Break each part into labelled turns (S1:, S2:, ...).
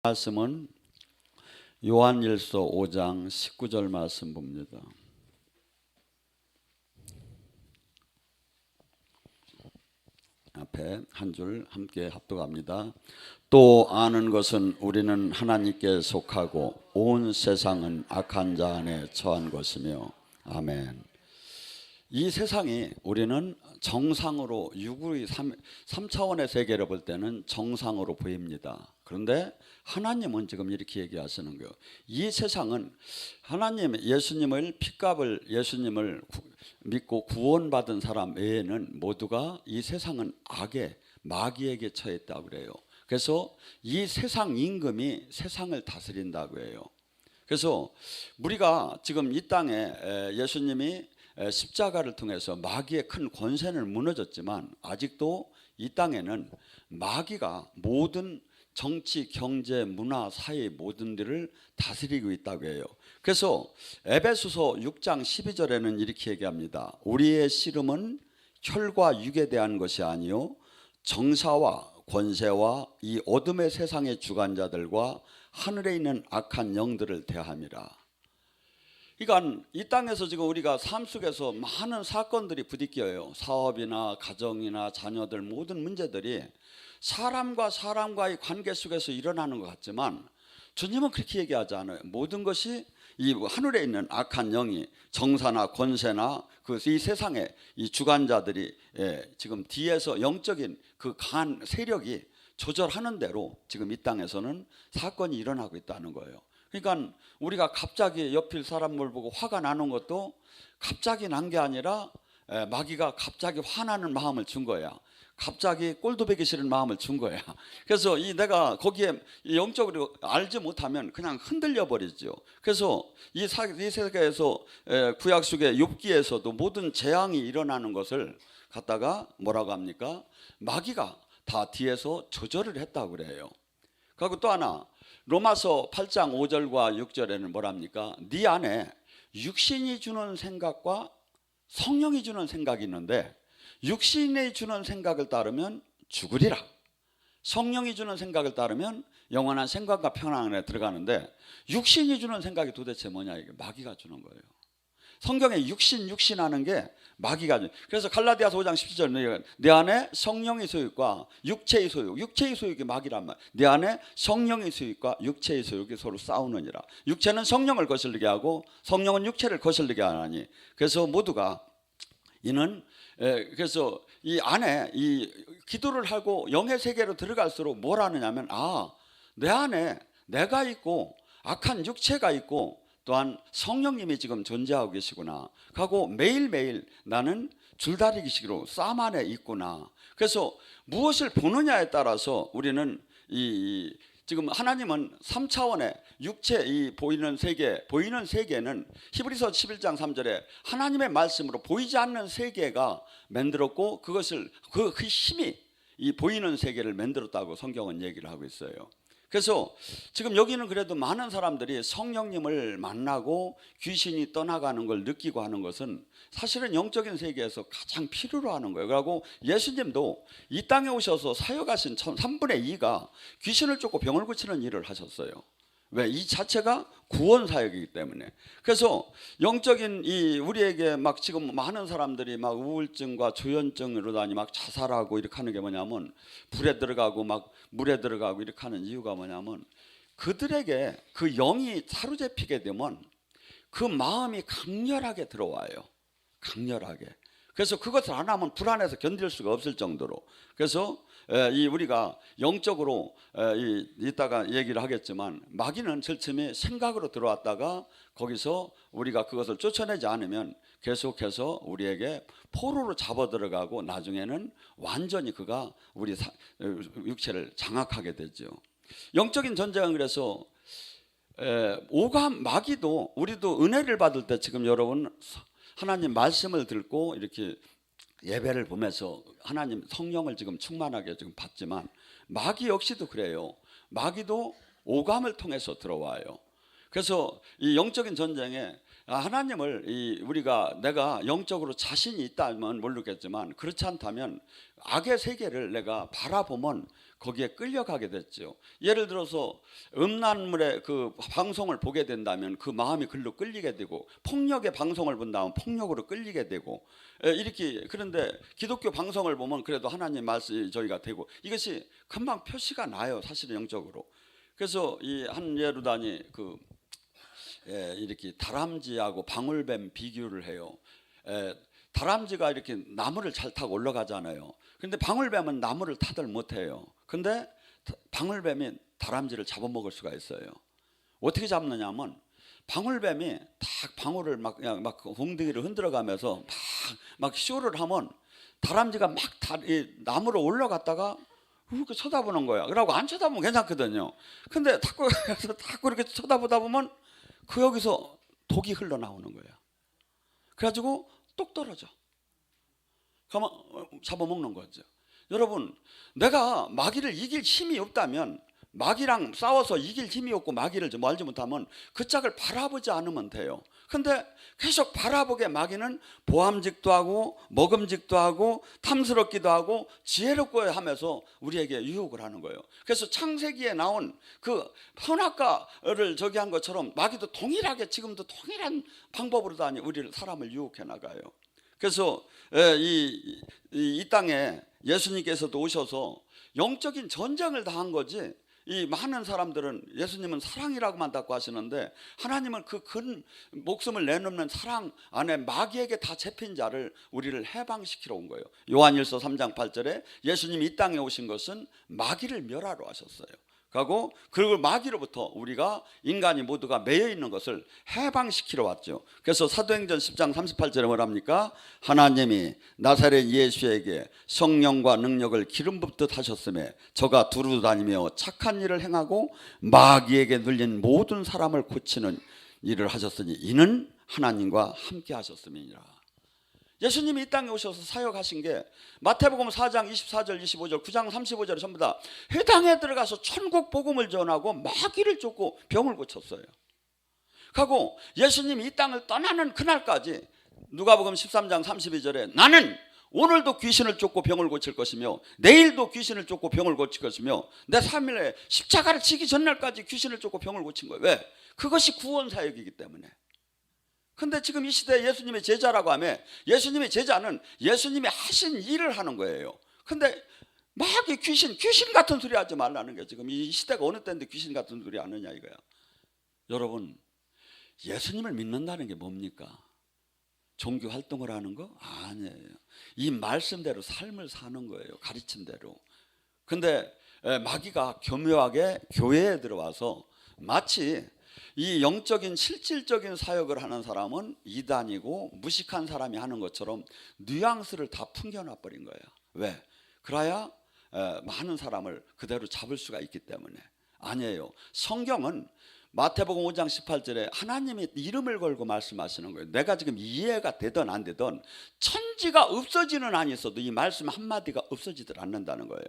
S1: 말씀은 요한일서 5장 19절 말씀 봅니다. 앞에 한 줄 함께 합독합니다. 또 아는 것은 우리는 하나님께 속하고 온 세상은 악한 자 안에 처한 것이며. 아멘. 이 세상이 우리는 정상으로 유구의 3차원의 세계를 볼 때는 정상으로 보입니다. 그런데 하나님은 지금 이렇게 얘기하시는 거예요. 이 세상은 하나님, 예수님을 핏값을 예수님을 믿고 구원받은 사람 외에는 모두가 이 세상은 악의 마귀에게 처했다고 그래요. 그래서 이 세상 임금이 세상을 다스린다고 해요. 그래서 우리가 지금 이 땅에 예수님이 십자가를 통해서 마귀의 큰 권세는 무너졌지만 아직도 이 땅에는 마귀가 모든 정치, 경제, 문화, 사회 모든 일을 다스리고 있다고 해요. 그래서 에베소서 6장 12절에는 이렇게 얘기합니다. 우리의 씨름은 혈과 육에 대한 것이 아니요 정사와 권세와 이 어둠의 세상의 주관자들과 하늘에 있는 악한 영들을 대함이라. 그러니까 이 땅에서 지금 우리가 삶 속에서 많은 사건들이 부딪혀요. 사업이나 가정이나 자녀들 모든 문제들이 사람과 사람과의 관계 속에서 일어나는 것 같지만 주님은 그렇게 얘기하지 않아요. 모든 것이 이 하늘에 있는 악한 영이 정사나 권세나 이 세상의 이 주관자들이 지금 뒤에서 영적인 그 강한 세력이 조절하는 대로 지금 이 땅에서는 사건이 일어나고 있다는 거예요. 그러니까 우리가 갑자기 옆일 사람을 보고 화가 나는 것도 갑자기 난 게 아니라 마귀가 갑자기 화나는 마음을 준 거야. 갑자기 꼴도 보기 싫은 마음을 준 거야. 그래서 내가 거기에 영적으로 알지 못하면 그냥 흔들려 버리죠. 그래서 이 세계에서 구약 속의 욥기에서도 모든 재앙이 일어나는 것을 갖다가 뭐라고 합니까? 마귀가 다 뒤에서 조절을 했다고 그래요. 그리고 또 하나 로마서 8장 5절과 6절에는 뭐랍니까? 네 안에 육신이 주는 생각과 성령이 주는 생각이 있는데 육신이 주는 생각을 따르면 죽으리라. 성령이 주는 생각을 따르면 영원한 생각과 평안 안에 들어가는데 육신이 주는 생각이 도대체 뭐냐? 이게 마귀가 주는 거예요. 성경에 육신 하는 게 마귀가 주는. 그래서 갈라디아서 5장 17절 내 안에 성령의 소욕과 육체의 소욕, 육체의 소욕이 마귀란 말. 내 안에 성령의 소욕과 육체의 소욕이 서로 싸우느니라. 육체는 성령을 거슬리게 하고 성령은 육체를 거슬리게 하나니. 그래서 모두가 이는 그래서 이 안에 이 기도를 하고 영의 세계로 들어갈수록 뭘 하느냐면 내 안에 내가 있고 악한 육체가 있고 또한 성령님이 지금 존재하고 계시구나 하고 매일매일 나는 줄다리기식으로 싸움 안에 있구나. 그래서 무엇을 보느냐에 따라서 우리는 지금 하나님은 3차원의 육체 이 보이는 세계는 히브리서 11장 3절에 하나님의 말씀으로 보이지 않는 세계가 만들었고 그것을 그 힘이 이 보이는 세계를 만들었다고 성경은 얘기를 하고 있어요. 그래서 지금 여기는 그래도 많은 사람들이 성령님을 만나고 귀신이 떠나가는 걸 느끼고 하는 것은 사실은 영적인 세계에서 가장 필요로 하는 거예요. 그리고 예수님도 이 땅에 오셔서 사역하신 3분의 2가 귀신을 쫓고 병을 고치는 일을 하셨어요. 왜? 이 자체가 구원 사역이기 때문에. 그래서 영적인 우리에게 막 지금 많은 사람들이 막 우울증과 조현증으로 다니 막 자살하고 이렇게 하는 게 뭐냐면 불에 들어가고 막 물에 들어가고 이렇게 하는 이유가 뭐냐면 그들에게 그 영이 사로잡히게 되면 그 마음이 강렬하게 들어와요. 강렬하게. 그래서 그것을 안 하면 불안해서 견딜 수가 없을 정도로. 그래서 우리가 영적으로 이따가 얘기를 하겠지만 마귀는 절침이 생각으로 들어왔다가 거기서 우리가 그것을 쫓아내지 않으면 계속해서 우리에게 포로로 잡아 들어가고 나중에는 완전히 그가 우리 육체를 장악하게 되죠. 영적인 전쟁은 그래서 오감 마귀도 우리도 은혜를 받을 때 지금 여러분 하나님 말씀을 듣고 이렇게 예배를 보면서 하나님 성령을 지금 충만하게 지금 받지만 마귀 역시도 그래요. 마귀도 오감을 통해서 들어와요. 그래서 이 영적인 전쟁에 하나님을 우리가 내가 영적으로 자신이 있다면 모르겠지만 그렇지 않다면 악의 세계를 내가 바라보면 거기에 끌려가게 됐죠. 예를 들어서 음란물의 그 방송을 보게 된다면 그 마음이 글로 끌리게 되고, 폭력의 방송을 본다면 폭력으로 끌리게 되고, 이렇게. 그런데 기독교 방송을 보면 그래도 하나님 말씀이 저희가 되고, 이것이 금방 표시가 나요, 사실은 영적으로. 그래서 이 한 예루단이 이렇게 다람쥐하고 방울뱀 비교를 해요. 다람쥐가 이렇게 나무를 잘 타고 올라가잖아요. 그런데 방울뱀은 나무를 타들 못해요. 근데 방울뱀이 다람쥐를 잡아먹을 수가 있어요. 어떻게 잡느냐면 방울뱀이 딱 방울을 막 엉덩이를 흔들어가면서 막 쇼를 하면 다람쥐가 막 나무로 올라갔다가 이렇게 쳐다보는 거야. 그러고 안 쳐다보면 괜찮거든요. 근데 자꾸 이렇게 쳐다보다 보면 그 여기서 독이 흘러나오는 거야. 그래가지고 똑 떨어져. 그러면 잡아먹는 거죠. 여러분, 내가 마귀를 이길 힘이 없다면, 마귀랑 싸워서 이길 힘이 없고 마귀를 좀 알지 못하면 그 짝을 바라보지 않으면 돼요. 근데 계속 바라보게 마귀는 보암직도 하고 먹음직도 하고 탐스럽기도 하고 지혜롭고 하면서 우리에게 유혹을 하는 거예요. 그래서 창세기에 나온 그 선악과를 저기 한 것처럼 마귀도 동일하게 지금도 동일한 방법으로 우리를 사람을 유혹해 나가요. 그래서 이 땅에 예수님께서도 오셔서 영적인 전쟁을 다 한 거지, 이 많은 사람들은 예수님은 사랑이라고만 닫고 하시는데 하나님은 그 큰 목숨을 내놓는 사랑 안에 마귀에게 다 잡힌 자를 우리를 해방시키러 온 거예요. 요한일서 3장 8절에 예수님이 이 땅에 오신 것은 마귀를 멸하러 하셨어요. 그리고 마귀로부터 우리가 인간이 모두가 매여 있는 것을 해방시키러 왔죠. 그래서 사도행전 10장 38절에 뭐랍니까? 하나님이 나사렛 예수에게 성령과 능력을 기름 붓듯 하셨음에 저가 두루 다니며 착한 일을 행하고 마귀에게 눌린 모든 사람을 고치는 일을 하셨으니 이는 하나님과 함께 하셨음이니라. 예수님이 이 땅에 오셔서 사역하신 게 마태복음 4장 24절 25절 9장 35절에 전부 다 회당에 들어가서 천국 복음을 전하고 마귀를 쫓고 병을 고쳤어요. 그리고 예수님이 이 땅을 떠나는 그날까지 누가복음 13장 32절에 나는 오늘도 귀신을 쫓고 병을 고칠 것이며 내일도 귀신을 쫓고 병을 고칠 것이며 내 3일에 십자가를 지기 전날까지 귀신을 쫓고 병을 고친 거예요. 왜? 그것이 구원 사역이기 때문에. 근데 지금 이 시대에 예수님의 제자라고 하면 예수님의 제자는 예수님이 하신 일을 하는 거예요. 근데 막 귀신 같은 소리 하지 말라는 게, 지금 이 시대가 어느 때인데 귀신 같은 소리 하느냐 이거야. 여러분, 예수님을 믿는다는 게 뭡니까? 종교 활동을 하는 거? 아니에요. 이 말씀대로 삶을 사는 거예요. 가르침대로. 근데 마귀가 교묘하게 교회에 들어와서 마치 이 영적인 실질적인 사역을 하는 사람은 이단이고 무식한 사람이 하는 것처럼 뉘앙스를 다 풍겨놔 버린 거예요. 왜? 그래야 많은 사람을 그대로 잡을 수가 있기 때문에. 아니에요. 성경은 마태복음 5장 18절에 하나님이 이름을 걸고 말씀하시는 거예요. 내가 지금 이해가 되든 안 되든 천지가 없어지는 한이 있어도 이 말씀 한마디가 없어지질 않는다는 거예요.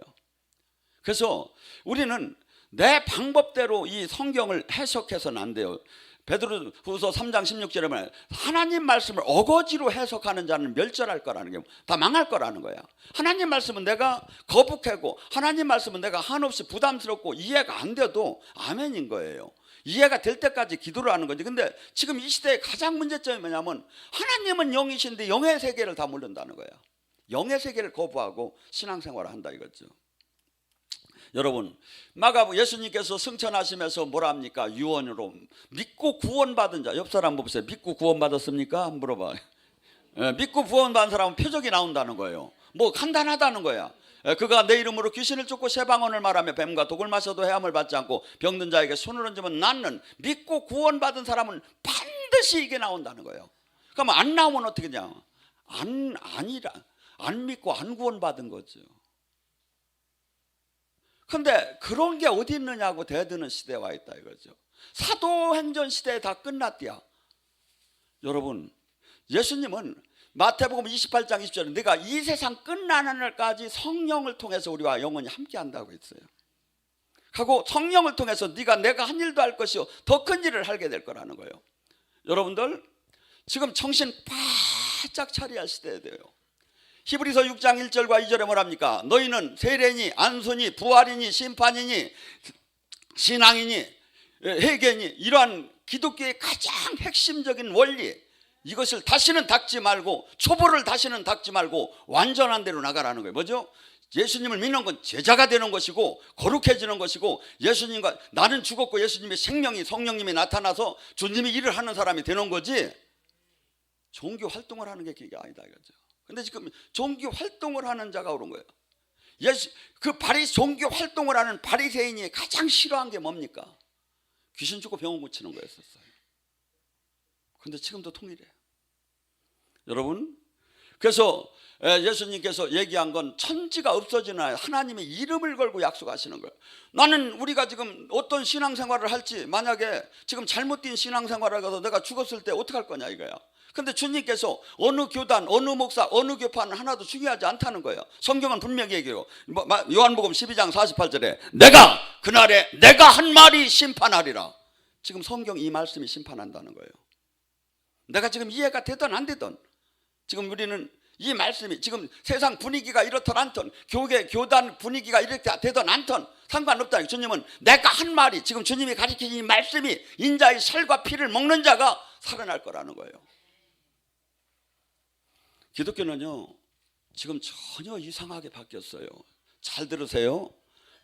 S1: 그래서 우리는 내 방법대로 이 성경을 해석해서는 안 돼요. 베드로후서 3장 16절에 말해 하나님 말씀을 어거지로 해석하는 자는 멸절할 거라는 게, 다 망할 거라는 거야. 하나님 말씀은 내가 거북하고 하나님 말씀은 내가 한없이 부담스럽고 이해가 안 돼도 아멘인 거예요. 이해가 될 때까지 기도를 하는 거지. 근데 지금 이 시대의 가장 문제점이 뭐냐면 하나님은 영이신데 영의 세계를 다 모른다는 거야. 영의 세계를 거부하고 신앙생활을 한다 이거죠. 여러분, 예수님께서 승천하시면서 뭐라 합니까? 유언으로 믿고 구원받은 자, 옆 사람 보세요. 믿고 구원받았습니까? 한번 물어봐. 믿고 구원받은 사람은 표적이 나온다는 거예요. 뭐 간단하다는 거야. 그가 내 이름으로 귀신을 쫓고 새 방언을 말하며 뱀과 독을 마셔도 해함을 받지 않고 병든 자에게 손을 얹으면 낫는, 믿고 구원받은 사람은 반드시 이게 나온다는 거예요. 그럼 안 나오면 어떻게 되냐? 안 믿고 안 구원받은 거죠. 근데 그런 게 어디 있느냐고 대드는 시대에 와 있다 이거죠. 사도행전 시대에 다 끝났대요. 여러분, 예수님은 마태복음 28장 20절에 내가 이 세상 끝나는 날까지 성령을 통해서 우리와 영원히 함께 한다고 했어요. 하고 성령을 통해서 내가 한 일도 할 것이요 더 큰 일을 하게 될 거라는 거예요. 여러분들 지금 정신 바짝 차려야 시대야 돼요. 히브리서 6장 1절과 2절에 뭐랍니까? 너희는 세례니 안수니 부활이니 심판이니 신앙이니 회개니 이러한 기독교의 가장 핵심적인 원리, 이것을 다시는 닦지 말고, 초보를 다시는 닦지 말고 완전한 대로 나가라는 거예요. 뭐죠? 예수님을 믿는 건 제자가 되는 것이고 거룩해지는 것이고, 예수님과 나는 죽었고 예수님의 생명이 성령님이 나타나서 주님이 일을 하는 사람이 되는 거지, 종교 활동을 하는 게 그게 아니다 이거죠. 근데 지금 종교 활동을 하는 자가 오른 거예요. 종교 활동을 하는 바리새인이 가장 싫어한 게 뭡니까? 귀신 죽고 병원 고치는 거였었어요. 근데 지금도 통일해요. 여러분, 그래서 예수님께서 얘기한 건 천지가 없어지나 하나님의 이름을 걸고 약속하시는 거예요. 나는 우리가 지금 어떤 신앙생활을 할지, 만약에 지금 잘못된 신앙생활을 해서 내가 죽었을 때 어떻게 할 거냐 이거야. 근데 주님께서 어느 교단, 어느 목사, 어느 교파는 하나도 중요하지 않다는 거예요. 성경은 분명히 얘기해요. 요한복음 12장 48절에 내가 그날에 내가 한 말이 심판하리라. 지금 성경 이 말씀이 심판한다는 거예요. 내가 지금 이해가 되든 안 되든, 지금 우리는 이 말씀이 지금 세상 분위기가 이렇든 않든, 교단 분위기가 이렇게 되든 않든 상관없다. 주님은 내가 한 말이, 지금 주님이 가르치신 이 말씀이 인자의 살과 피를 먹는 자가 살아날 거라는 거예요. 기독교는요 지금 전혀 이상하게 바뀌었어요. 잘 들으세요.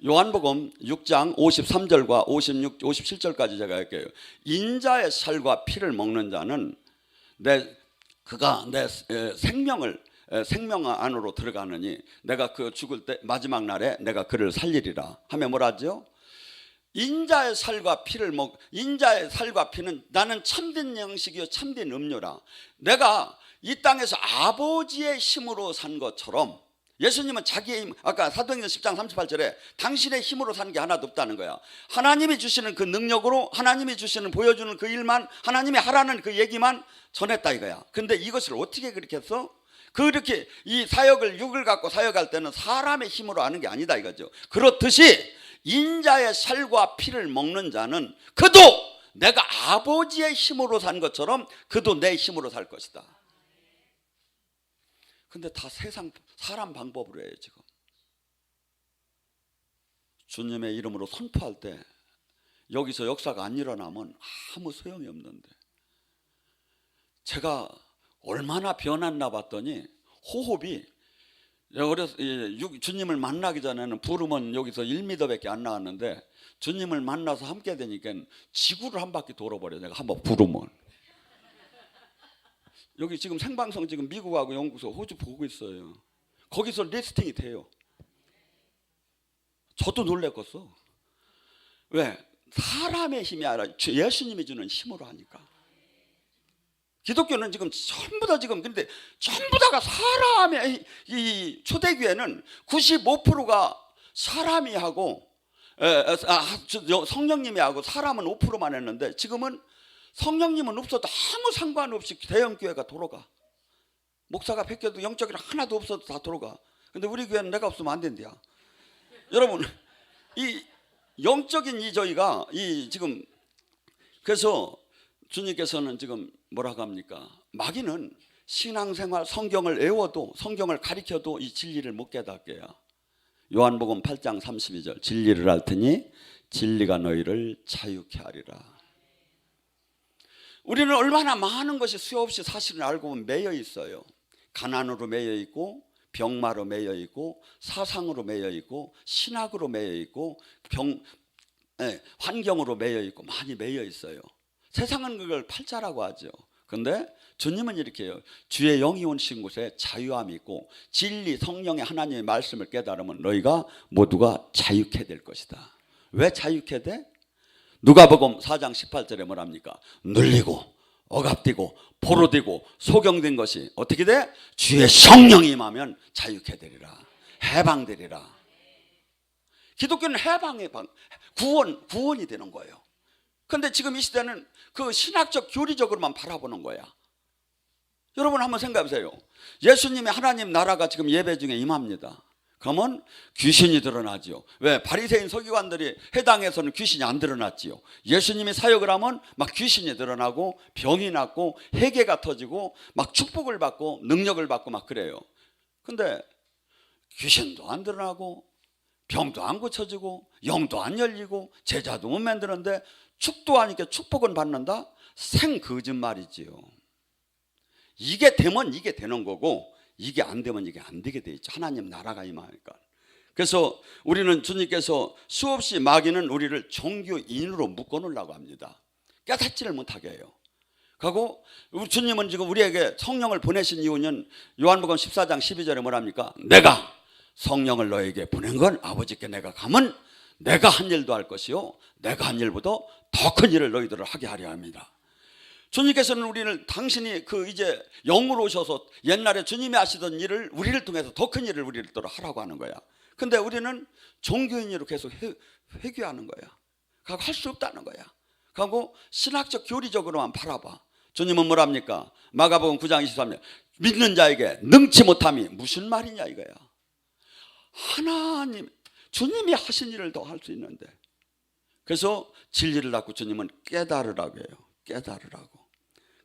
S1: 요한복음 6장 53절과 57절까지 제가 할게요. 인자의 살과 피를 먹는 자는 그가 내 생명 안으로 들어가느니 내가 그 죽을 때 마지막 날에 내가 그를 살리리라 하면 뭐라죠? 인자의 살과 피는 나는 참된 양식이요 참된 음료라. 내가 이 땅에서 아버지의 힘으로 산 것처럼, 예수님은 자기의 힘, 아까 사도행전 10장 38절에 당신의 힘으로 산 게 하나도 없다는 거야. 하나님이 주시는 그 능력으로, 하나님이 주시는 보여주는 그 일만, 하나님이 하라는 그 얘기만 전했다 이거야. 근데 이것을 어떻게 그렇게 했어? 그렇게 이 육을 갖고 사역할 때는 사람의 힘으로 하는 게 아니다 이거죠. 그렇듯이 인자의 살과 피를 먹는 자는 그도 내가 아버지의 힘으로 산 것처럼 그도 내 힘으로 살 것이다. 근데 다 사람 방법으로 해요. 지금 주님의 이름으로 선포할 때 여기서 역사가 안 일어나면 아무 소용이 없는데, 제가 얼마나 변했나 봤더니 호흡이, 주님을 만나기 전에는 부르면 여기서 1m밖에 안 나왔는데 주님을 만나서 함께 되니까 지구를 한 바퀴 돌아버려요. 내가 한번 부르면. 여기 지금 생방송 지금 미국하고 영국에서 호주 보고 있어요. 거기서 리스팅이 돼요. 저도 놀랬겠어. 왜? 사람의 힘이 아니라 예수님이 주는 힘으로 하니까. 기독교는 지금 전부 다 근데 전부 다가 사람의, 이 초대교회는 95%가 사람이 하고 성령님이 하고 사람은 5%만 했는데, 지금은 성령님은 없어도 아무 상관없이 대형교회가 돌아가. 목사가 베껴도 영적인 하나도 없어도 다 돌아가. 근데 우리 교회는 내가 없으면 안 된대야. 여러분, 이 영적인 저희가 지금, 그래서 주님께서는 지금 뭐라고 합니까? 마귀는 신앙생활 성경을 외워도, 성경을 가르쳐도 이 진리를 못 깨닫게요. 요한복음 8장 32절 진리를 알 테니 진리가 너희를 자유케 하리라. 우리는 얼마나 많은 것이 수없이 사실을 알고 보면 매여 있어요. 가난으로 매여 있고, 병마로 매여 있고, 사상으로 매여 있고, 신학으로 매여 있고, 환경으로 매여 있고, 많이 매여 있어요. 세상은 그걸 팔자라고 하죠. 그런데 주님은 이렇게 해요. 주의 영이 오신 곳에 자유함이 있고, 진리 성령의 하나님의 말씀을 깨달으면 너희가 모두가 자유케 될 것이다. 왜 자유케 돼? 누가복음 4장 18절에 뭐랍니까? 눌리고 억압되고 포로되고 소경된 것이 어떻게 돼? 주의 성령이 임하면 자유케 되리라. 해방되리라. 기독교는 해방의 구원이 되는 거예요. 그런데 지금 이 시대는 그 신학적 교리적으로만 바라보는 거야. 여러분 한번 생각해 보세요. 예수님의 하나님 나라가 지금 예배 중에 임합니다. 그러면 귀신이 드러나지요. 왜? 바리새인 서기관들이 해당에서는 귀신이 안 드러났지요. 예수님이 사역을 하면 막 귀신이 드러나고 병이 낫고 회개가 터지고 막 축복을 받고 능력을 받고 막 그래요. 근데 귀신도 안 드러나고 병도 안 고쳐지고 영도 안 열리고 제자도 못 만드는데 축도하니까 축복은 받는다? 생 거짓말이지요. 이게 되면 이게 되는 거고 이게 안 되면 이게 안 되게 돼 있죠. 하나님 나라가 임하니까. 그래서 우리는 주님께서 수없이 마귀는 우리를 종교인으로 묶어놓으려고 합니다. 깨닫지를 못하게 해요. 그리고 주님은 지금 우리에게 성령을 보내신 이유는 요한복음 14장 12절에 뭐랍니까? 내가 성령을 너에게 보낸 건 아버지께 내가 가면 내가 한 일도 할 것이요 내가 한 일보다 더 큰 일을 너희들을 하게 하려 합니다. 주님께서는 우리를 당신이 이제 영으로 오셔서 옛날에 주님이 하시던 일을 우리를 통해서 더 큰 일을 우리를 따라 하라고 하는 거야. 근데 우리는 종교인으로 계속 회귀하는 거야. 그거 할 수 없다는 거야. 그리고 신학적 교리적으로만 바라봐. 주님은 뭐랍니까? 마가복음 9장 23절 믿는 자에게 능치 못함이 무슨 말이냐 이거야. 하나님 주님이 하신 일을 더 할 수 있는데. 그래서 진리를 갖고 주님은 깨달으라고 해요. 깨달으라고.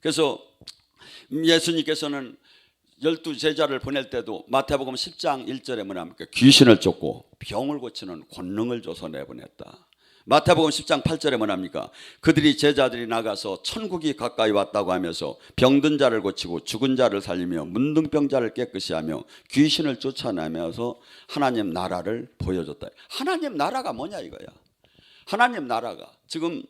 S1: 그래서 예수님께서는 12 제자를 보낼 때도 마태복음 10장 1절에 뭐냐면 귀신을 쫓고 병을 고치는 권능을 줘서 내보냈다. 마태복음 10장 8절에 뭐랍니까? 그들이 제자들이 나가서 천국이 가까이 왔다고 하면서 병든 자를 고치고 죽은 자를 살리며 문둥병자를 깨끗이 하며 귀신을 쫓아내면서 하나님 나라를 보여줬다. 하나님 나라가 뭐냐 이거야. 하나님 나라가 지금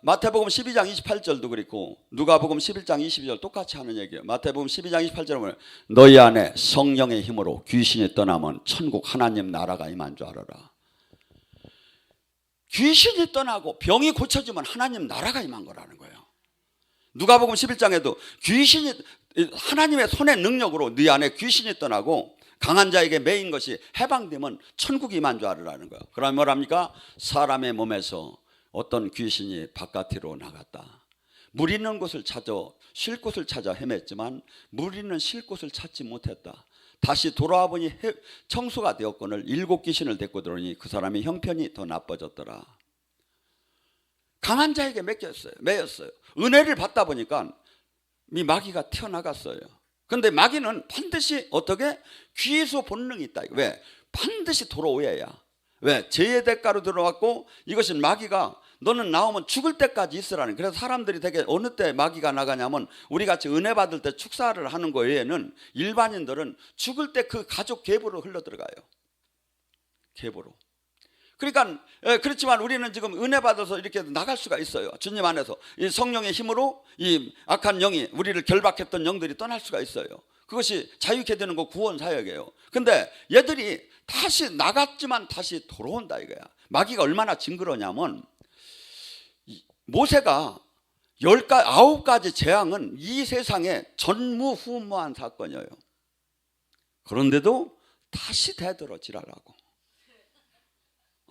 S1: 마태복음 12장 28절도 그렇고 누가복음 11장 22절 똑같이 하는 얘기예요. 마태복음 12장 28절에 보면 너희 안에 성령의 힘으로 귀신이 떠나면 천국 하나님 나라가 임한 줄 알아라. 귀신이 떠나고 병이 고쳐지면 하나님 나라가 임한 거라는 거예요. 누가복음 11장에도 귀신이 하나님의 손의 능력으로 네 안에 귀신이 떠나고 강한 자에게 매인 것이 해방되면 천국이 임한 줄 알으라는 거예요. 그러면 뭐랍니까? 사람의 몸에서 어떤 귀신이 바깥으로 나갔다. 물 있는 곳을 찾아 쉴 곳을 찾아 헤맸지만 물 있는 쉴 곳을 찾지 못했다. 다시 돌아와 보니 청소가 되었거늘 7 귀신을 데리고 들어오니 그 사람의 형편이 더 나빠졌더라. 강한 자에게 매였어요. 은혜를 받다 보니까 이 마귀가 튀어나갔어요. 그런데 마귀는 반드시 어떻게? 귀소 본능이 있다. 왜? 반드시 돌아오야야. 왜? 죄의 대가로 들어왔고 이것은 마귀가 너는 나오면 죽을 때까지 있으라는. 그래서 사람들이 되게 어느 때 마귀가 나가냐면 우리같이 은혜 받을 때 축사를 하는 거 외에는 일반인들은 죽을 때 그 가족 계보로 흘러들어가요. 계보로. 그러니까 그렇지만 우리는 지금 은혜 받아서 이렇게 나갈 수가 있어요. 주님 안에서 이 성령의 힘으로 이 악한 영이 우리를 결박했던 영들이 떠날 수가 있어요. 그것이 자유케 되는 거 구원 사역이에요. 근데 얘들이 다시 나갔지만 다시 돌아온다 이거야. 마귀가 얼마나 징그러냐면 모세가 9가지 재앙은 이 세상에 전무후무한 사건이에요. 그런데도 다시 되돌아지라라고.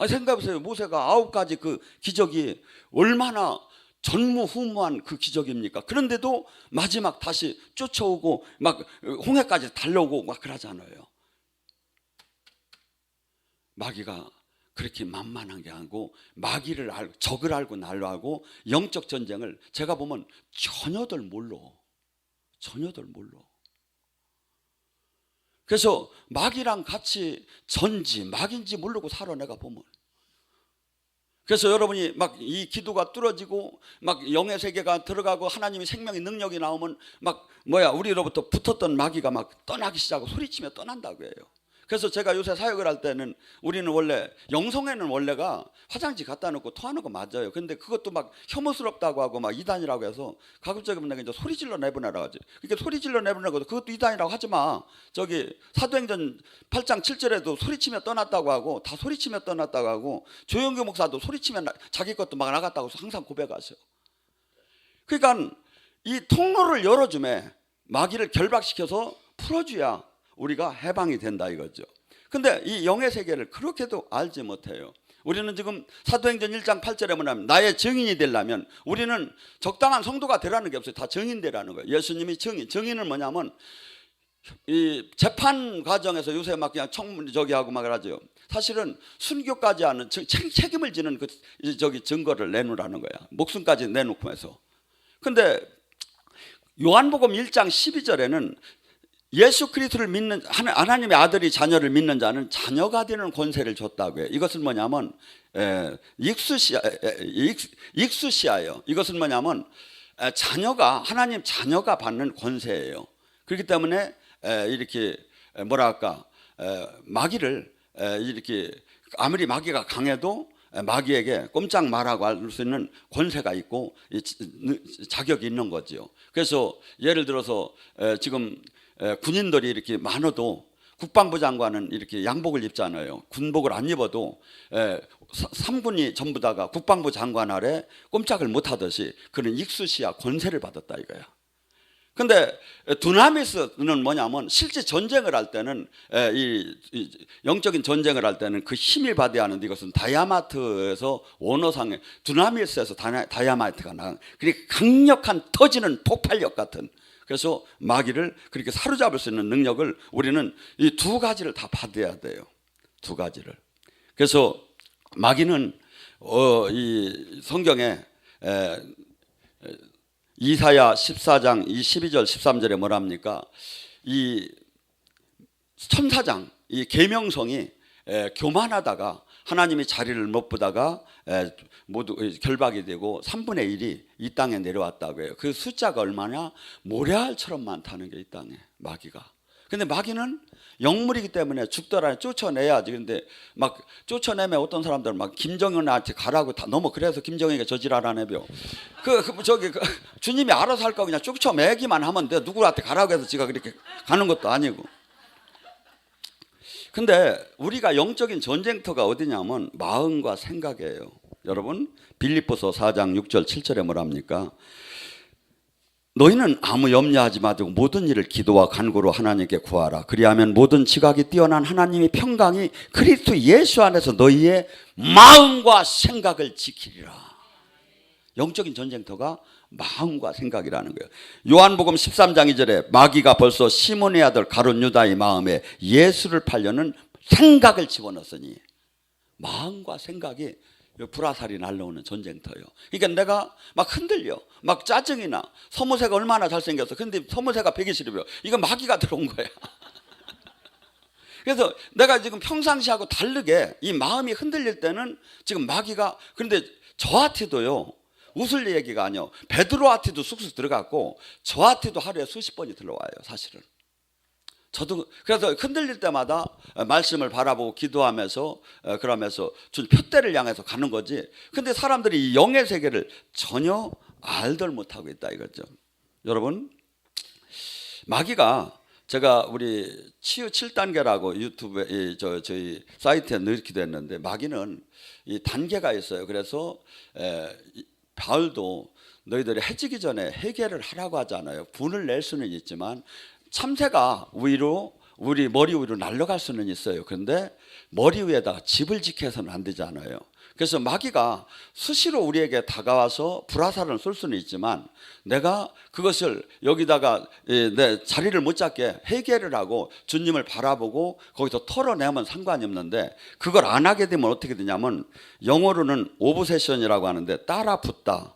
S1: 생각해보세요. 모세가 9가지 그 기적이 얼마나 전무후무한 그 기적입니까? 그런데도 마지막 다시 쫓아오고 막 홍해까지 달려오고 막 그러잖아요. 마귀가 그렇게 만만한 게 아니고 마귀를 알고 적을 알고 날로 하고 영적 전쟁을 제가 보면 전혀들 몰라. 그래서 마귀랑 같이 마귀인지 모르고 살아 내가 보면. 그래서 여러분이 막 이 기도가 뚫어지고 막 영의 세계가 들어가고 하나님의 생명의 능력이 나오면 막 우리로부터 붙었던 마귀가 막 떠나기 시작하고 소리치며 떠난다고 해요. 그래서 제가 요새 사역을 할 때는 우리는 원래 영성에는 원래가 화장지 갖다 놓고 토하는 거 맞아요. 근데 그것도 막 혐오스럽다고 하고 막 이단이라고 해서 가급적이면 내가 이제 소리질러 내보내라고 하지. 그러니까 소리질러 내보내고 그것도 이단이라고 하지 마. 저기 사도행전 8장 7절에도 소리치며 떠났다고 하고 다 소리치며 떠났다고 하고 조영규 목사도 소리치며 자기 것도 막 나갔다고 해서 항상 고백하세요. 그러니까 이 통로를 열어주매 마귀를 결박시켜서 풀어줘야 우리가 해방이 된다 이거죠. 근데 이 영의 세계를 그렇게도 알지 못해요. 우리는 지금 사도행전 1장 8절에 뭐냐면 나의 증인이 되려면 우리는 적당한 성도가 되라는 게 없어요. 다 증인 되라는 거예요. 예수님이 증인은 뭐냐면 이 재판 과정에서 요새 막 그냥 청문 저기 하고 막 그러죠. 사실은 순교까지 하는 책임을 지는 그 저기 증거를 내놓으라는 거야. 목숨까지 내놓고 해서. 근데 요한복음 1장 12절에는 예수 그리스도를 믿는 하나님의 아들이 자녀를 믿는 자는 자녀가 되는 권세를 줬다고 해요. 이것은 뭐냐면 익수시아예요. 이것은 뭐냐면 자녀가 하나님 자녀가 받는 권세예요. 그렇기 때문에 이렇게 뭐랄까 마귀를 이렇게 아무리 마귀가 강해도 마귀에게 꼼짝 말하고 할 수 있는 권세가 있고 자격이 있는 거죠. 그래서 예를 들어서 지금 군인들이 이렇게 많아도 국방부 장관은 이렇게 양복을 입잖아요. 군복을 안 입어도 3군이 전부 다가 국방부 장관 아래 꼼짝을 못 하듯이 그런 익수시아 권세를 받았다 이거야. 근데 두나미스는 뭐냐면 실제 전쟁을 할 때는 이 영적인 전쟁을 할 때는 그 힘을 받아야 하는데 이것은 다이아마트에서 원어상에 두나미스에서 다이아마트가 나간 그렇게 강력한 터지는 폭발력 같은, 그래서 마귀를 그렇게 사로잡을 수 있는 능력을 우리는 이 두 가지를 다 받아야 돼요. 두 가지를. 그래서 마귀는 이 성경에 이사야 14장 12절 13절에 뭐랍니까? 이 천사장 이 계명성이 교만하다가 하나님이 자리를 못 보다가 모두 결박이 되고 3분의 1이 이 땅에 내려왔다고 해요. 그 숫자가 얼마냐? 모래알처럼 많다는 게 이 땅에 마귀가. 근데 마귀는 영물이기 때문에 죽더라 쫓아내야지. 근데 막 쫓아내면 어떤 사람들은 막 김정은한테 가라고 다 너무 그래서 김정은이가 저지랄하네요. 주님이 알아서 할 거 그냥 쫓아내기만 하면 돼. 누구한테 가라고 해서 지가 그렇게 가는 것도 아니고. 근데 우리가 영적인 전쟁터가 어디냐면 마음과 생각이에요. 여러분 빌립보서 4장 6절 7절에 뭐랍니까? 너희는 아무 염려하지 마시고 모든 일을 기도와 간구로 하나님께 구하라. 그리하면 모든 지각이 뛰어난 하나님의 평강이 그리스도 예수 안에서 너희의 마음과 생각을 지키리라. 영적인 전쟁터가 마음과 생각이라는 거예요. 요한복음 13장 2절에 마귀가 벌써 시몬의 아들 가룟 유다의 마음에 예수를 팔려는 생각을 집어넣었으니, 마음과 생각이 불화살이 날라오는 전쟁터예요. 그러니까 내가 막 흔들려, 막 짜증이 나. 서무새가 얼마나 잘생겼어. 근데 서무새가 배기 싫어요. 이거 마귀가 들어온 거야. 그래서 내가 지금 평상시하고 다르게 이 마음이 흔들릴 때는 지금 마귀가, 그런데 저한테도요, 웃을 얘기가 아니요, 베드로한테도 쑥쑥 들어갔고 저한테도 하루에 수십 번이 들어와요. 사실은 저도 그래서 흔들릴 때마다 말씀을 바라보고 기도하면서 그러면서 준 표대를 향해서 가는 거지. 근데 사람들이 이 영의 세계를 전혀 알들 못하고 있다 이거죠. 여러분 마귀가, 제가 우리 치유 7단계라고 유튜브에 저희 사이트에 넣기도 했는데, 마귀는 이 단계가 있어요. 그래서 바울도 너희들이 해지기 전에 해결을 하라고 하잖아요. 분을 낼 수는 있지만 참새가 우리 머리 위로 날아갈 수는 있어요. 그런데 머리 위에다가 집을 지켜서는 안 되잖아요. 그래서 마귀가 수시로 우리에게 다가와서 불화살을 쏠 수는 있지만 내가 그것을 여기다가 내 자리를 못 잡게 해결을 하고 주님을 바라보고 거기서 털어내면 상관이 없는데, 그걸 안 하게 되면 어떻게 되냐면 영어로는 오브세션이라고 하는데 따라 붙다.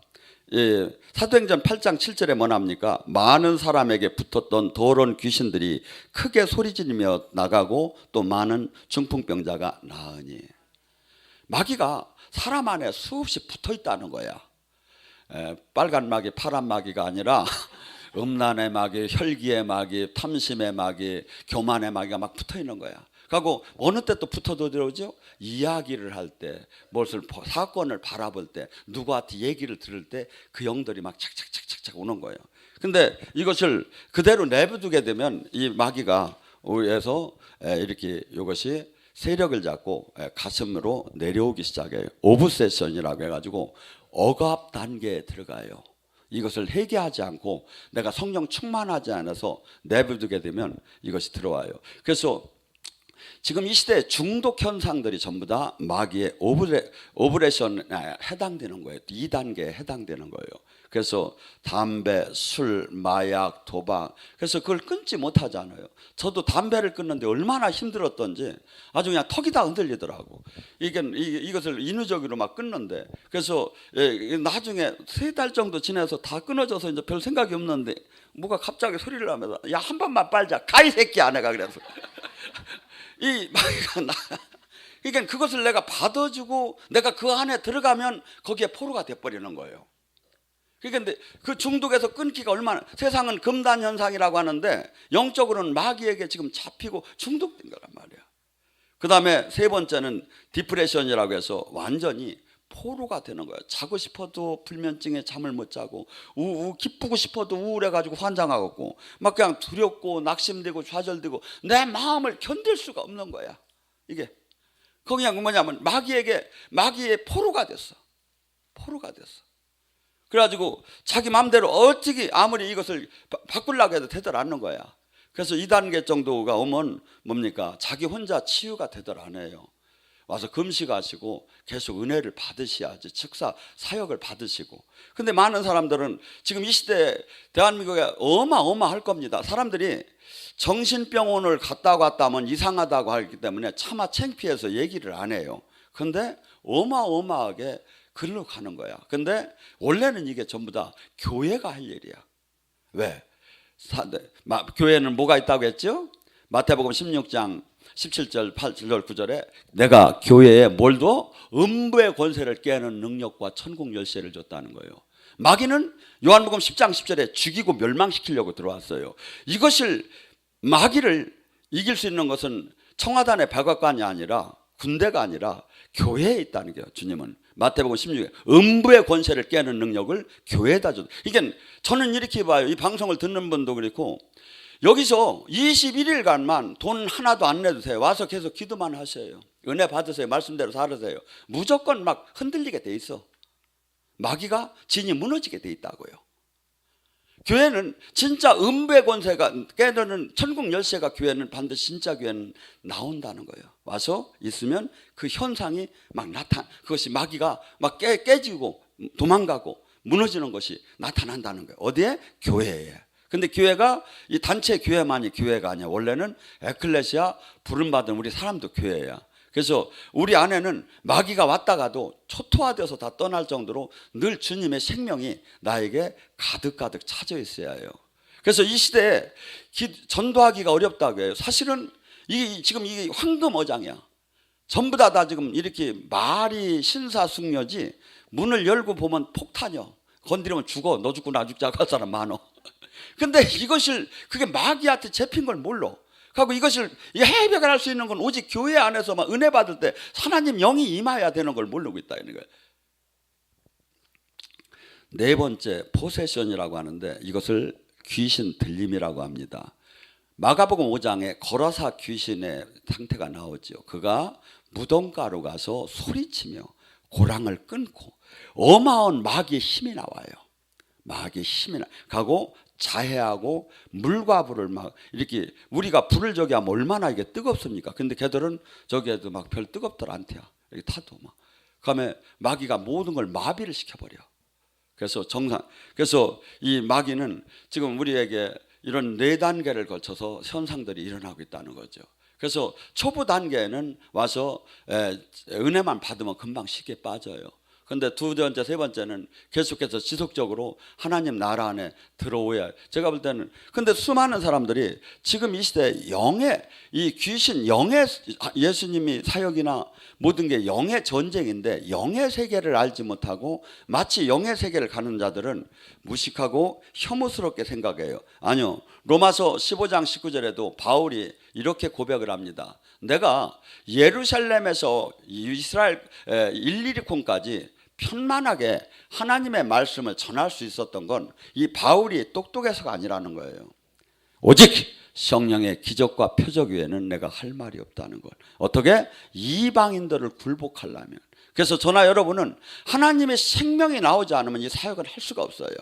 S1: 사도행전 8장 7절에 뭐랍니까? 많은 사람에게 붙었던 더러운 귀신들이 크게 소리지르며 나가고 또 많은 중풍병자가 나으니. 마귀가 사람 안에 수없이 붙어 있다는 거야. 빨간 마귀, 파란 마귀가 아니라 음란의 마귀, 혈기의 마귀, 탐심의 마귀, 교만의 마귀가 막 붙어 있는 거야. 그리고 어느 때 또 붙어도 들어오죠? 이야기를 할 때, 무엇을 사건을 바라볼 때, 누구한테 얘기를 들을 때 그 영들이 막 착착착착착 오는 거예요. 근데 이것을 그대로 내버두게 되면 이 마귀가 우리에서 이렇게 이것이 세력을 잡고 가슴으로 내려오기 시작해요. 오브세션이라고 해가지고 억압 단계에 들어가요. 이것을 회개하지 않고 내가 성령 충만하지 않아서 내버두게 되면 이것이 들어와요. 그래서 지금 이 시대의 중독 현상들이 전부 다 마귀의 오브레션에 해당되는 거예요. 2단계에 해당되는 거예요. 그래서 담배, 술, 마약, 도박, 그래서 그걸 끊지 못하잖아요. 저도 담배를 끊는데 얼마나 힘들었던지 아주 그냥 턱이 다 흔들리더라고. 이것을 인위적으로 막 끊는데, 그래서 나중에 3달 정도 지나서 다 끊어져서 이제 별 생각이 없는데 뭐가 갑자기 소리를 하면서 야, 한 번만 빨자, 가이 새끼 아내가. 그래서 이 마귀가 그러니까 그것을 내가 받아주고 내가 그 안에 들어가면 거기에 포로가 돼버리는 거예요. 그런데 그 중독에서 끊기가 얼마나, 세상은 금단 현상이라고 하는데 영적으로는 마귀에게 지금 잡히고 중독된 거란 말이야. 그 다음에 세 번째는 디프레션이라고 해서 완전히 포로가 되는 거예요. 자고 싶어도 불면증에 잠을 못 자고, 기쁘고 싶어도 우울해가지고 환장하고, 막 그냥 두렵고 낙심되고 좌절되고 내 마음을 견딜 수가 없는 거야. 이게 그냥 뭐냐면 마귀의 포로가 됐어. 포로가 됐어. 그래가지고 자기 마음대로 어떻게 아무리 이것을 바꾸려고 해도 되들 않는 거야. 그래서 2단계 정도가 오면 뭡니까? 자기 혼자 치유가 되들 안 해요. 와서 금식하시고 계속 은혜를 받으셔야지, 즉사 사역을 받으시고. 근데 많은 사람들은 지금 이 시대에 대한민국에 어마어마할 겁니다. 사람들이 정신병원을 갔다 왔다 하면 이상하다고 하기 때문에 차마 창피해서 얘기를 안 해요. 근데 어마어마하게 글로 가는 거야. 근데 원래는 이게 전부 다 교회가 할 일이야. 왜? 교회는 뭐가 있다고 했죠? 마태복음 16장 17절 8절 9절에 내가 교회에 뭘 둬? 음부의 권세를 깨는 능력과 천국 열쇠를 줬다는 거예요. 마귀는 요한복음 10장 10절에 죽이고 멸망시키려고 들어왔어요. 이것을, 마귀를 이길 수 있는 것은 청와단의 백악관이 아니라, 군대가 아니라 교회에 있다는 거예요. 주님은 마태복음 16에 음부의 권세를 깨는 능력을 교회에다 줬다. 이게 저는 이렇게 봐요. 이 방송을 듣는 분도 그렇고, 여기서 21일간만 돈 하나도 안 내도 돼요. 와서 계속 기도만 하세요. 은혜 받으세요. 말씀대로 살으세요. 무조건 막 흔들리게 돼 있어. 마귀가 진이 무너지게 돼 있다고요. 교회는 진짜 음부의 권세가 깨는 천국 열쇠가, 교회는 반드시 진짜 교회는 나온다는 거예요. 와서 있으면 그 현상이 막 그것이 마귀가 막 깨지고 도망가고 무너지는 것이 나타난다는 거예요. 어디에? 교회에. 근데 교회가 이 단체 교회만이 교회가 아니야. 원래는 에클레시아, 부름받은 우리 사람도 교회야. 그래서 우리 안에는 마귀가 왔다가도 초토화되어서 다 떠날 정도로 늘 주님의 생명이 나에게 가득가득 차져 있어야 해요. 그래서 이 시대에 전도하기가 어렵다고 해요. 사실은 지금 이게 황금어장이야. 전부 다 지금 이렇게 말이 신사숙녀지, 문을 열고 보면 폭탄이요. 건드리면 죽어. 너 죽고 나 죽자고 할 사람 많어. 근데 그게 마귀한테 잡힌 걸 몰라. 그리고 이것을 해결할 수 있는 건 오직 교회 안에서만 은혜 받을 때 하나님 영이 임해야 되는 걸 모르고 있다는 거예요. 네 번째, 포세션이라고 하는데 이것을 귀신 들림이라고 합니다. 마가복음 5장에 거라사 귀신의 상태가 나오죠. 그가 무덤가로 가서 소리치며 고랑을 끊고 어마어마한 마귀의 힘이 나와요. 마귀의 힘이 가고 자해하고 물과 불을 막 이렇게, 우리가 불을 저기 하면 얼마나 이게 뜨겁습니까? 근데 걔들은 저기에도 막 별 뜨겁들 않대요. 이렇게 타도 막. 그다음에 마귀가 모든 걸 마비를 시켜버려. 그래서 이 마귀는 지금 우리에게 이런 4단계를 거쳐서 현상들이 일어나고 있다는 거죠. 그래서 초보 단계는 와서 은혜만 받으면 금방 쉽게 빠져요. 근데 두 번째, 세 번째는 계속해서 지속적으로 하나님 나라 안에 들어오야. 제가 볼 때는, 근데 수많은 사람들이 지금 이 시대에 이 귀신, 예수님이 사역이나 모든 게 영의 전쟁인데 영의 세계를 알지 못하고 마치 영의 세계를 가는 자들은 무식하고 혐오스럽게 생각해요. 아니요. 로마서 15장 19절에도 바울이 이렇게 고백을 합니다. 내가 예루살렘에서 이스라엘 일리리콘까지 편만하게 하나님의 말씀을 전할 수 있었던 건 이 바울이 똑똑해서가 아니라는 거예요. 오직 성령의 기적과 표적 외에는 내가 할 말이 없다는 것. 어떻게? 이방인들을 굴복하려면. 그래서 저나 여러분은 하나님의 생명이 나오지 않으면 이 사역을 할 수가 없어요.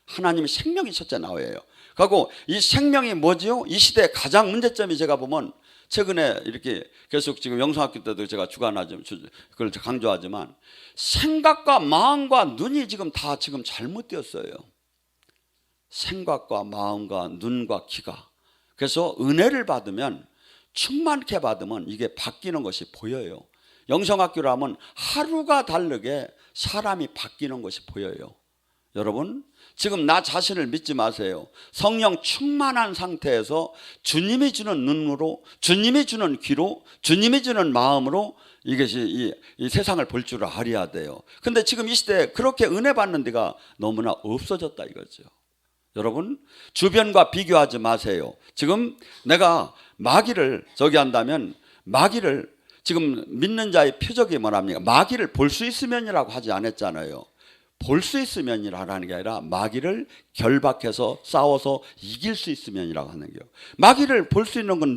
S1: 하나님의 생명이 첫째 나와야 해요. 그리고 이 생명이 뭐지요? 이 시대의 가장 문제점이 제가 보면 최근에 이렇게 계속 지금 영성학교 때도 제가 주관하지만 그걸 강조하지만 생각과 마음과 눈이 지금 다 지금 잘못되었어요. 생각과 마음과 눈과 귀가. 그래서 은혜를 받으면 충만케 받으면 이게 바뀌는 것이 보여요. 영성학교라면 하루가 다르게 사람이 바뀌는 것이 보여요. 여러분 지금 나 자신을 믿지 마세요. 성령 충만한 상태에서 주님이 주는 눈으로, 주님이 주는 귀로, 주님이 주는 마음으로 이것이 이 세상을 볼 줄 알아야 돼요. 근데 지금 이 시대에 그렇게 은혜 받는 데가 너무나 없어졌다 이거죠. 여러분 주변과 비교하지 마세요. 지금 내가 마귀를 저기 한다면 마귀를 지금 믿는 자의 표적이 뭐랍니까? 마귀를 볼 수 있으면이라고 하지 않았잖아요. 볼 수 있으면이라는 게 아니라 마귀를 결박해서 싸워서 이길 수 있으면이라고 하는 거예요. 마귀를 볼 수 있는 건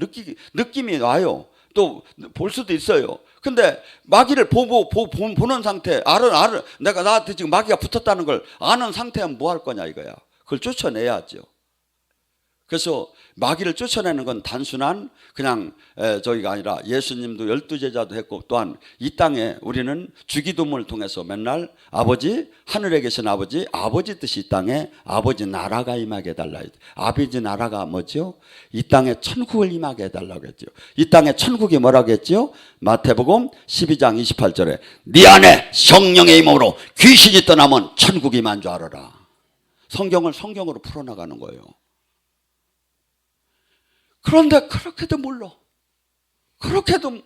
S1: 느낌이 와요. 또 볼 수도 있어요. 근데 마귀를 보는 상태, 내가 나한테 지금 마귀가 붙었다는 걸 아는 상태면 뭐 할 거냐 이거야. 그걸 쫓아내야죠. 그래서 마귀를 쫓아내는 건 단순한 그냥 저기가 아니라 예수님도 12제자도 했고 또한 이 땅에 우리는 주기도문을 통해서 맨날 아버지 하늘에 계신 아버지 뜻이 이 땅에 아버지 나라가 임하게 해달라. 아버지 나라가 뭐죠? 이 땅에 천국을 임하게 해달라고 했죠. 이 땅에 천국이 뭐라고 했죠? 마태복음 12장 28절에 네 안에 성령의 임함으로 귀신이 떠나면 천국이 임한 줄 알아라. 성경을 성경으로 풀어나가는 거예요. 그런데 그렇게도 몰라. 그렇게도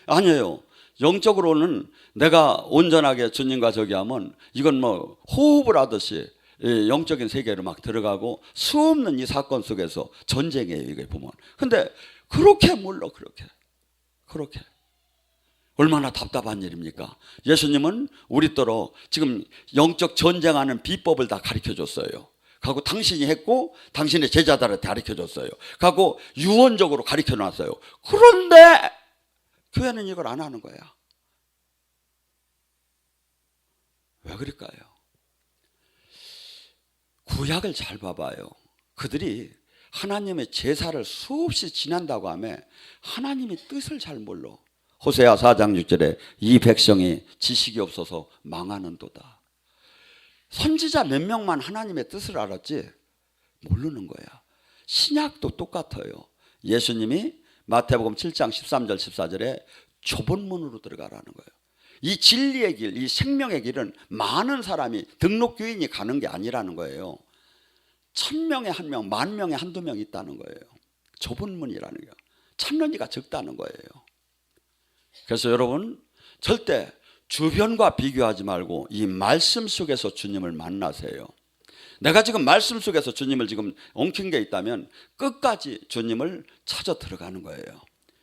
S1: 아니에요. 영적으로는 내가 온전하게 주님과 저기 하면 이건 뭐 호흡을 하듯이 영적인 세계로 막 들어가고 수없는 이 사건 속에서 전쟁이에요. 이게 보면. 근데 그렇게 몰라. 그렇게. 얼마나 답답한 일입니까? 예수님은 우리더러 지금 영적 전쟁하는 비법을 다 가르쳐 줬어요. 하고 당신이 했고 당신의 제자들한테 가르쳐 줬어요. 하고 유언적으로 가르쳐 놨어요. 그런데 교회는 이걸 안 하는 거야. 왜 그럴까요? 구약을 잘 봐봐요. 그들이 하나님의 제사를 수없이 지낸다고 하며 하나님의 뜻을 잘 몰라. 호세아 4장 6절에 이 백성이 지식이 없어서 망하는도다. 선지자 몇 명만 하나님의 뜻을 알았지 모르는 거야. 신약도 똑같아요. 예수님이 마태복음 7장 13절 14절에 좁은 문으로 들어가라는 거예요. 이 진리의 길, 이 생명의 길은 많은 사람이 등록교인이 가는 게 아니라는 거예요. 1000명에 1명, 10,000명에 1-2명 있다는 거예요. 좁은 문이라는 거예요. 찾는 이가 적다는 거예요. 그래서 여러분 절대 주변과 비교하지 말고 이 말씀 속에서 주님을 만나세요. 내가 지금 말씀 속에서 주님을 지금 엉킨 게 있다면 끝까지 주님을 찾아 들어가는 거예요.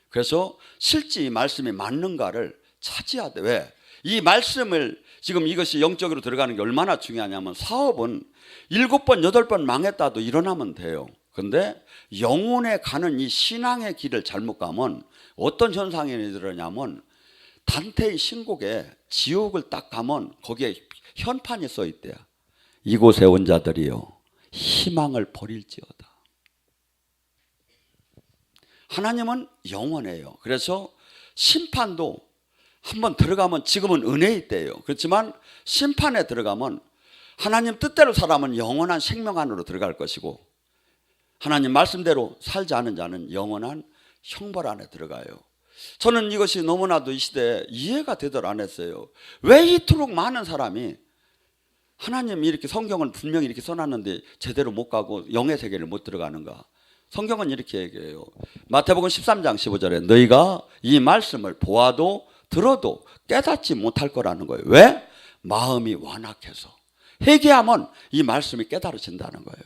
S1: 그래서 실제 이 말씀이 맞는가를 찾아야 돼. 왜? 이 말씀을 지금 이것이 영적으로 들어가는 게 얼마나 중요하냐면 사업은 7번 8번 망했다도 일어나면 돼요. 근데 영혼에 가는 이 신앙의 길을 잘못 가면 어떤 현상이 일어나냐면 단테의 신곡에 지옥을 딱 가면 거기에 현판이 써 있대요. 이곳에 온 자들이요 희망을 버릴지어다. 하나님은 영원해요. 그래서 심판도 한번 들어가면 지금은 은혜의 때예요. 그렇지만 심판에 들어가면 하나님 뜻대로 살아면 영원한 생명 안으로 들어갈 것이고 하나님 말씀대로 살지 않은 자는 영원한 형벌 안에 들어가요. 저는 이것이 너무나도 이 시대에 이해가 되도록 안 했어요. 왜 이토록 많은 사람이 하나님이 이렇게 성경을 분명히 이렇게 써놨는데 제대로 못 가고 영의 세계를 못 들어가는가? 성경은 이렇게 얘기해요. 마태복음 13장 15절에 너희가 이 말씀을 보아도 들어도 깨닫지 못할 거라는 거예요. 왜? 마음이 완악해서. 회개하면 이 말씀이 깨달아진다는 거예요.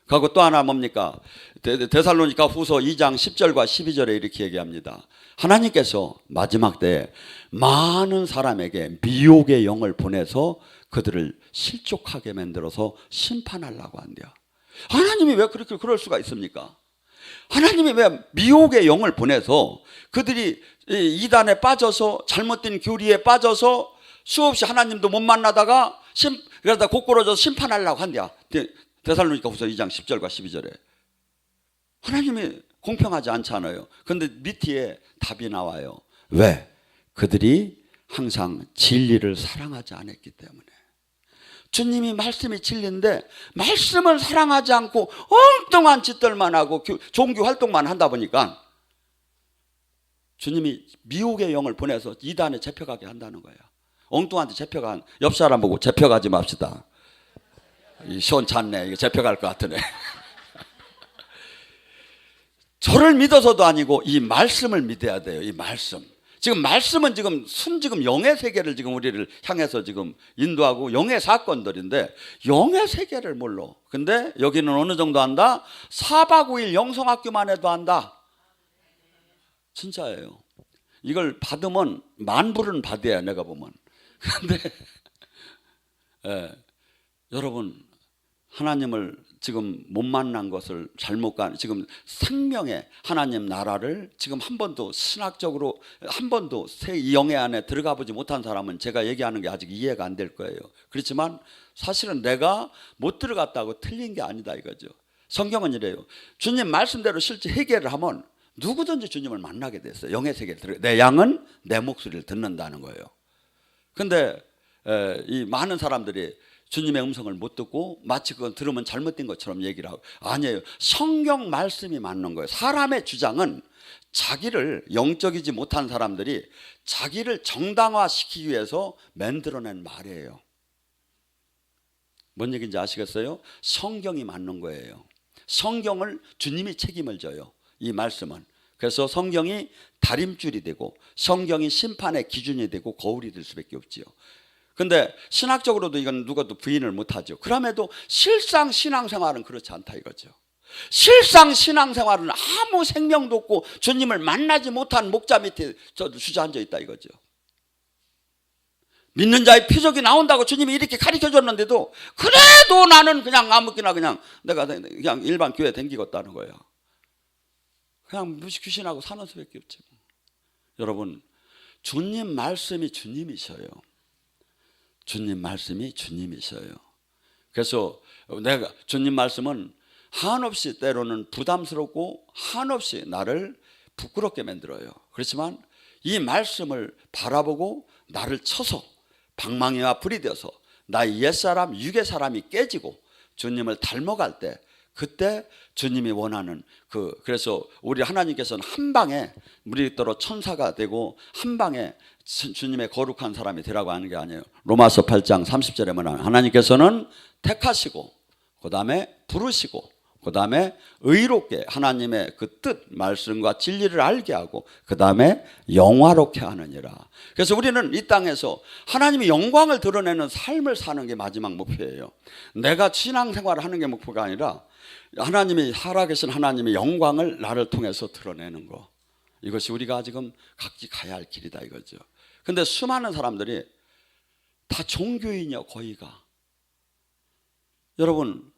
S1: 그리고 또 하나 뭡니까? 데살로니가 후서 2장 10절과 12절에 이렇게 얘기합니다. 하나님께서 마지막 때에 많은 사람에게 미혹의 영을 보내서 그들을 실족하게 만들어서 심판하려고 한대요. 하나님이 왜 그렇게 그럴 수가 있습니까? 하나님이 왜 미혹의 영을 보내서 그들이 이단에 빠져서 잘못된 교리에 빠져서 수없이 하나님도 못 만나다가 그러다 곧걸어져서 심판하려고 한대요. 데살로니가 후서 2장 10절과 12절에. 하나님이 공평하지 않잖아요. 그런데 밑에 답이 나와요. 왜? 그들이 항상 진리를 사랑하지 않았기 때문에. 주님이 말씀이 진리인데 말씀을 사랑하지 않고 엉뚱한 짓들만 하고 종교 활동만 한다 보니까 주님이 미혹의 영을 보내서 이단에 잡혀가게 한다는 거예요. 엉뚱한데 잡혀간, 옆 사람 보고 잡혀가지 맙시다. 시원찮네. 이거 잡혀갈 것 같으네. 저를 믿어서도 아니고 이 말씀을 믿어야 돼요. 이 말씀. 지금 말씀은 지금 영의 세계를 지금 우리를 향해서 지금 인도하고 영의 사건들인데 영의 세계를 몰라. 근데 여기는 어느 정도 한다? 4박 5일 영성학교만 해도 한다. 진짜예요. 이걸 받으면 만불은 받아야 내가 보면. 근데 여러분 하나님을 지금 못 만난 것을 잘못 간 지금 생명의 하나님 나라를 지금 한 번도 신학적으로 한 번도 새 영의 안에 들어가 보지 못한 사람은 제가 얘기하는 게 아직 이해가 안 될 거예요. 그렇지만 사실은 내가 못 들어갔다고 틀린 게 아니다 이거죠. 성경은 이래요. 주님 말씀대로 실제 해결을 하면 누구든지 주님을 만나게 됐어요. 영의 세계에 들어가. 내 양은 내 목소리를 듣는다는 거예요. 근데 이 많은 사람들이 주님의 음성을 못 듣고 마치 그건 들으면 잘못된 것처럼 얘기를 하고, 아니에요. 성경 말씀이 맞는 거예요. 사람의 주장은 자기를, 영적이지 못한 사람들이 자기를 정당화시키기 위해서 만들어낸 말이에요. 뭔 얘기인지 아시겠어요? 성경이 맞는 거예요. 성경을 주님이 책임을 져요. 이 말씀은. 그래서 성경이 다림줄이 되고 성경이 심판의 기준이 되고 거울이 될 수밖에 없지요. 근데 신학적으로도 이건 누가도 부인을 못하죠. 그럼에도 실상 신앙생활은 그렇지 않다 이거죠. 실상 신앙생활은 아무 생명도 없고 주님을 만나지 못한 목자 밑에 주저앉아 있다 이거죠. 믿는 자의 표적이 나온다고 주님이 이렇게 가르쳐줬는데도 그래도 나는 그냥 아무렇게나 그냥 내가 그냥 일반 교회 댕기겠다는 거예요. 그냥 무시귀신하고 사는 수밖에 없죠. 여러분, 주님 말씀이 주님이셔요. 주님 말씀이 주님이셔요. 그래서 내가 주님 말씀은 한없이 때로는 부담스럽고 한없이 나를 부끄럽게 만들어요. 그렇지만 이 말씀을 바라보고 나를 쳐서 방망이와 불이 되어서 나의 옛사람 육의 사람이 깨지고 주님을 닮아갈 때, 그때 주님이 원하는 그래서 우리 하나님께서는 한 방에 우리 뜻대로 천사가 되고 한 방에 주님의 거룩한 사람이 되라고 하는 게 아니에요. 로마서 8장 30절에 뭐냐면 하나님께서는 택하시고 그 다음에 부르시고 그 다음에 의롭게 하나님의 그 뜻 말씀과 진리를 알게 하고 그 다음에 영화롭게 하느니라. 그래서 우리는 이 땅에서 하나님의 영광을 드러내는 삶을 사는 게 마지막 목표예요. 내가 신앙생활을 하는 게 목표가 아니라 하나님이 살아계신 하나님의 영광을 나를 통해서 드러내는 거, 이것이 우리가 지금 각기 가야 할 길이다 이거죠. 근데 수많은 사람들이 다 종교인이요 거의가. 여러분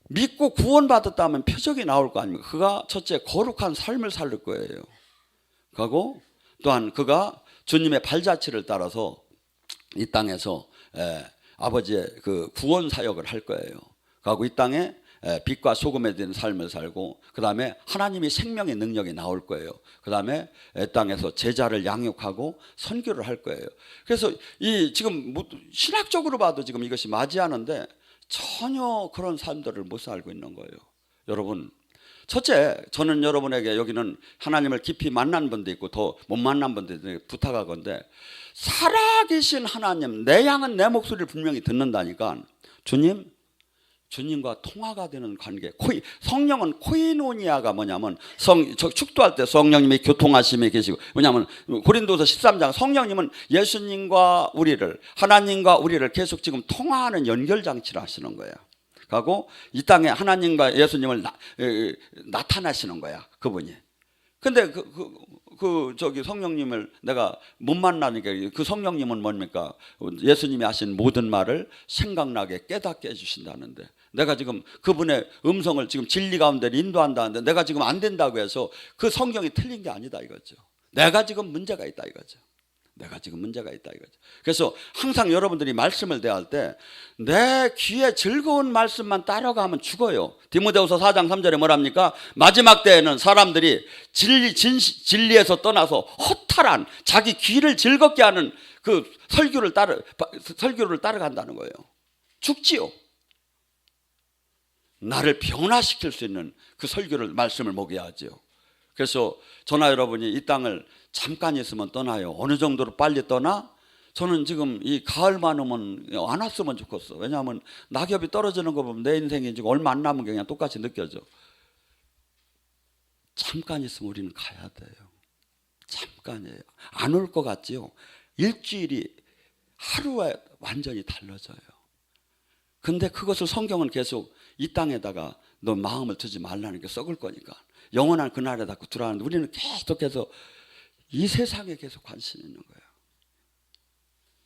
S1: 믿고 구원받았다면 표적이 나올 거 아닙니까? 그가 첫째 거룩한 삶을 살 거예요. 그리고 또한 그가 주님의 발자취를 따라서 이 땅에서 아버지의 그 구원 사역을 할 거예요. 그리고 이 땅에 빛과 소금에 대한 삶을 살고 그 다음에 하나님이 생명의 능력이 나올 거예요. 그 다음에 땅에서 제자를 양육하고 선교를 할 거예요. 그래서 이 지금 신학적으로 봐도 지금 이것이 맞이하는데 전혀 그런 삶들을 못 살고 있는 거예요. 여러분, 첫째, 저는 여러분에게 여기는 하나님을 깊이 만난 분도 있고 더 못 만난 분들에게 부탁하건대, 살아계신 하나님, 내 양은 내 목소리를 분명히 듣는다니까 주님과 통화가 되는 관계. 성령은 코이노니아가 뭐냐면 축도할 때 성령님이 교통하심에 계시고, 뭐냐면 고린도서 13장 성령님은 예수님과 우리를, 하나님과 우리를 계속 지금 통화하는 연결장치를 하시는 거야. 그리고 이 땅에 하나님과 예수님을 나타나시는 거야 그분이. 근데 저기 성령님을 내가 못 만나니까, 그 성령님은 뭡니까? 예수님이 하신 모든 말을 생각나게 깨닫게 해주신다는데, 내가 지금 그분의 음성을 지금 진리 가운데 인도한다는데 내가 지금 안 된다고 해서 그 성경이 틀린 게 아니다 이거죠. 내가 지금 문제가 있다 이거죠. 내가 지금 문제가 있다 이거죠. 그래서 항상 여러분들이 말씀을 대할 때 내 귀에 즐거운 말씀만 따라가면 죽어요. 디모데후서 4장 3절에 뭐랍니까? 마지막 때에는 사람들이 진리에서 떠나서 허탈한 자기 귀를 즐겁게 하는 그 설교를 따라간다는 거예요. 죽지요. 나를 변화시킬 수 있는 그 말씀을 먹여야죠. 그래서 저나 여러분이 이 땅을 잠깐 있으면 떠나요. 어느 정도로 빨리 떠나? 저는 지금 이 가을만 오면 안 왔으면 좋겠어. 왜냐하면 낙엽이 떨어지는 거 보면 내 인생이 지금 얼마 안 남은 게 그냥 똑같이 느껴져. 잠깐 있으면 우리는 가야 돼요. 잠깐이에요. 안 올 것 같지요. 일주일이 하루에 완전히 달라져요. 근데 그것을 성경은 계속 이 땅에다가 너 마음을 두지 말라는 게 썩을 거니까 영원한 그날에 닫고 들어가는데 우리는 계속해서 이 세상에 계속 관심이 있는 거예요.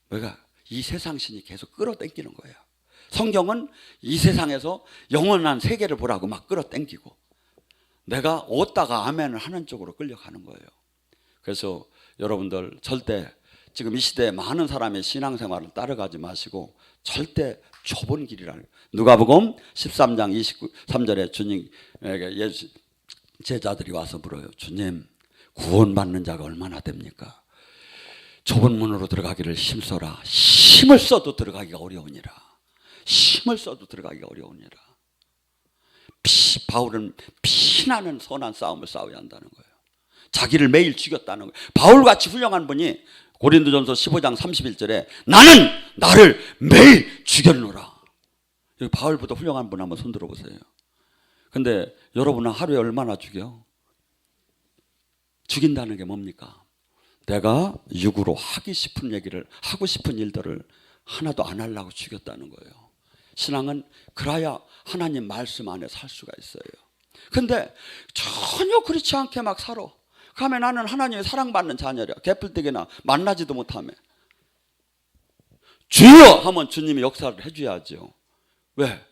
S1: 왜가 이 세상 신이 계속 끌어당기는 거예요. 성경은 이 세상에서 영원한 세계를 보라고 막 끌어당기고 내가 얻다가 아멘을 하는 쪽으로 끌려가는 거예요. 그래서 여러분들 절대 지금 이 시대에 많은 사람의 신앙생활을 따라가지 마시고 절대 좁은 길이라는 거예요. 누가복음 13장 23절에 주님에게 제자들이 와서 물어요. 주님, 구원받는 자가 얼마나 됩니까? 좁은 문으로 들어가기를 힘써라. 힘을 써도 들어가기가 어려우니라. 힘을 써도 들어가기가 어려우니라. 바울은 피나는 선한 싸움을 싸워야 한다는 거예요. 자기를 매일 죽였다는 거예요. 바울같이 훌륭한 분이 고린도전서 15장 31절에 나는 나를 매일 죽였노라. 여기 바울보다 훌륭한 분 한번 손들어 보세요. 근데 여러분은 하루에 얼마나 죽여? 죽인다는 게 뭡니까? 내가 육으로 하고 싶은 일들을 하나도 안 하려고 죽였다는 거예요. 신앙은 그래야 하나님 말씀 안에 살 수가 있어요. 근데 전혀 그렇지 않게 막 살아. 그러면 나는 하나님의 사랑받는 자녀라. 개뿔대기나 만나지도 못하며. 주여! 하면 주님이 역사를 해줘야죠. 왜?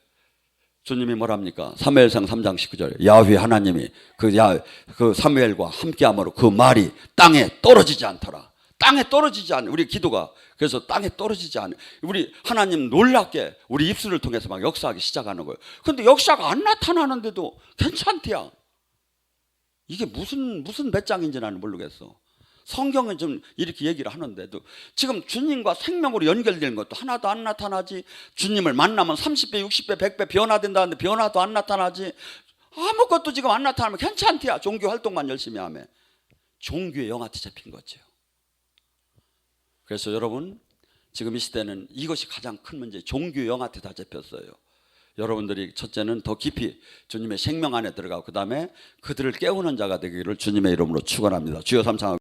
S1: 주님이 뭐랍니까? 사무엘상 3장 19절 야훼 하나님이 그 사무엘과 함께함으로 그 말이 땅에 떨어지지 않더라. 땅에 떨어지지 않아. 우리 기도가 그래서 땅에 떨어지지 않아. 우리 하나님 놀랍게 우리 입술을 통해서 막 역사하기 시작하는 거예요. 근데 역사가 안 나타나는데도 괜찮대야. 이게 무슨 배짱인지 나는 모르겠어. 성경은 좀 이렇게 얘기를 하는데도 지금 주님과 생명으로 연결되는 것도 하나도 안 나타나지. 주님을 만나면 30배, 60배, 100배 변화된다는데 변화도 안 나타나지. 아무것도 지금 안 나타나면 괜찮대야. 종교 활동만 열심히 하면. 종교의 영한테 잡힌 거죠. 그래서 여러분 지금 이 시대는 이것이 가장 큰 문제. 종교의 영한테 다 잡혔어요. 여러분들이 첫째는 더 깊이 주님의 생명 안에 들어가고 그 다음에 그들을 깨우는 자가 되기를 주님의 이름으로 축원합니다. 주여 삼창